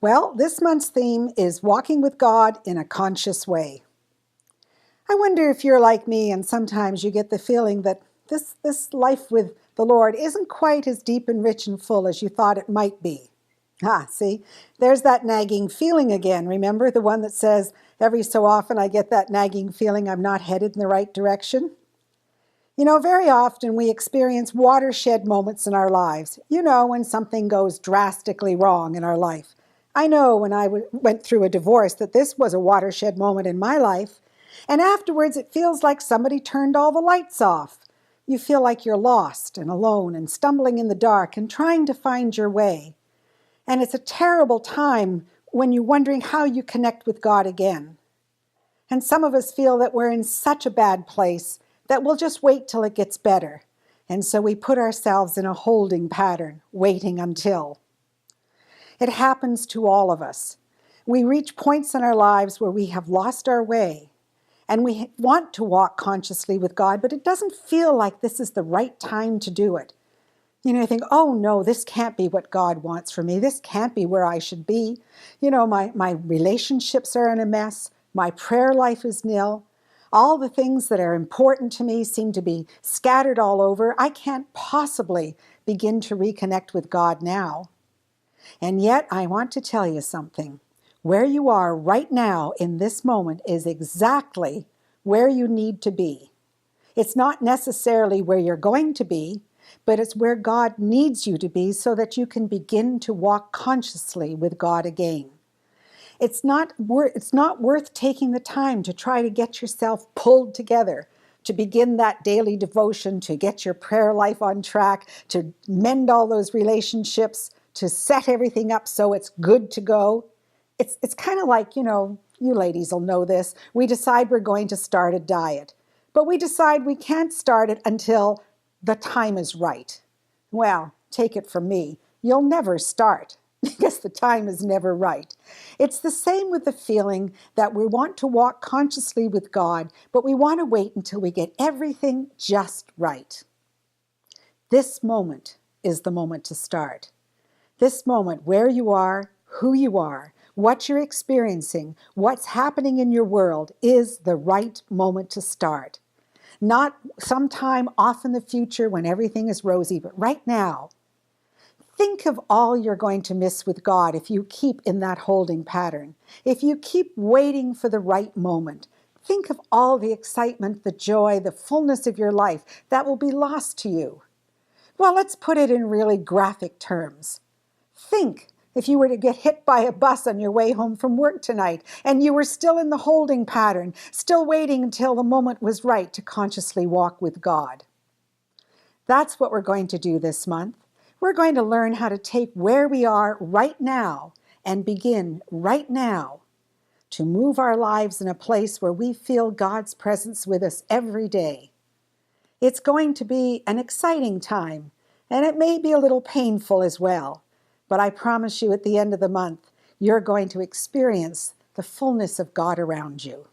Well, this month's theme is walking with God in a conscious way. I wonder if you're like me and sometimes you get the feeling that this life with the Lord isn't quite as deep and rich and full as you thought it might be. See, there's that nagging feeling again. Remember the one that says, every so often I get that nagging feeling I'm not headed in the right direction? You know, very often we experience watershed moments in our lives. You know, when something goes drastically wrong in our life. I know when I went through a divorce that this was a watershed moment in my life. And afterwards, it feels like somebody turned all the lights off. You feel like you're lost and alone and stumbling in the dark and trying to find your way. And it's a terrible time when you're wondering how you connect with God again. And some of us feel that we're in such a bad place that we'll just wait till it gets better. And so we put ourselves in a holding pattern, waiting until. It happens to all of us. We reach points in our lives where we have lost our way. And we want to walk consciously with God, but it doesn't feel like this is the right time to do it. You know, you think, oh no, this can't be what God wants for me. This can't be where I should be. You know, my relationships are in a mess. My prayer life is nil. All the things that are important to me seem to be scattered all over. I can't possibly begin to reconnect with God now. And yet, I want to tell you something. Where you are right now in this moment is exactly where you need to be. It's not necessarily where you're going to be, but it's where God needs you to be so that you can begin to walk consciously with God again. It's not worth taking the time to try to get yourself pulled together, to begin that daily devotion, to get your prayer life on track, to mend all those relationships, to set everything up so it's good to go. It's kind of like, you know, you ladies will know this. We decide we're going to start a diet, but we decide we can't start it until the time is right. Well, take it from me, you'll never start because the time is never right. It's the same with the feeling that we want to walk consciously with God, but we want to wait until we get everything just right. This moment is the moment to start. This moment, where you are, who you are, what you're experiencing, what's happening in your world is the right moment to start. Not sometime off in the future when everything is rosy, but right now. Think of all you're going to miss with God if you keep in that holding pattern. If you keep waiting for the right moment. Think of all the excitement, the joy, the fullness of your life that will be lost to you. Well, let's put it in really graphic terms. Think if you were to get hit by a bus on your way home from work tonight and you were still in the holding pattern, still waiting until the moment was right to consciously walk with God. That's what we're going to do this month. We're going to learn how to take where we are right now and begin right now to move our lives in a place where we feel God's presence with us every day. It's going to be an exciting time, and it may be a little painful as well. But I promise you at the end of the month, you're going to experience the fullness of God around you.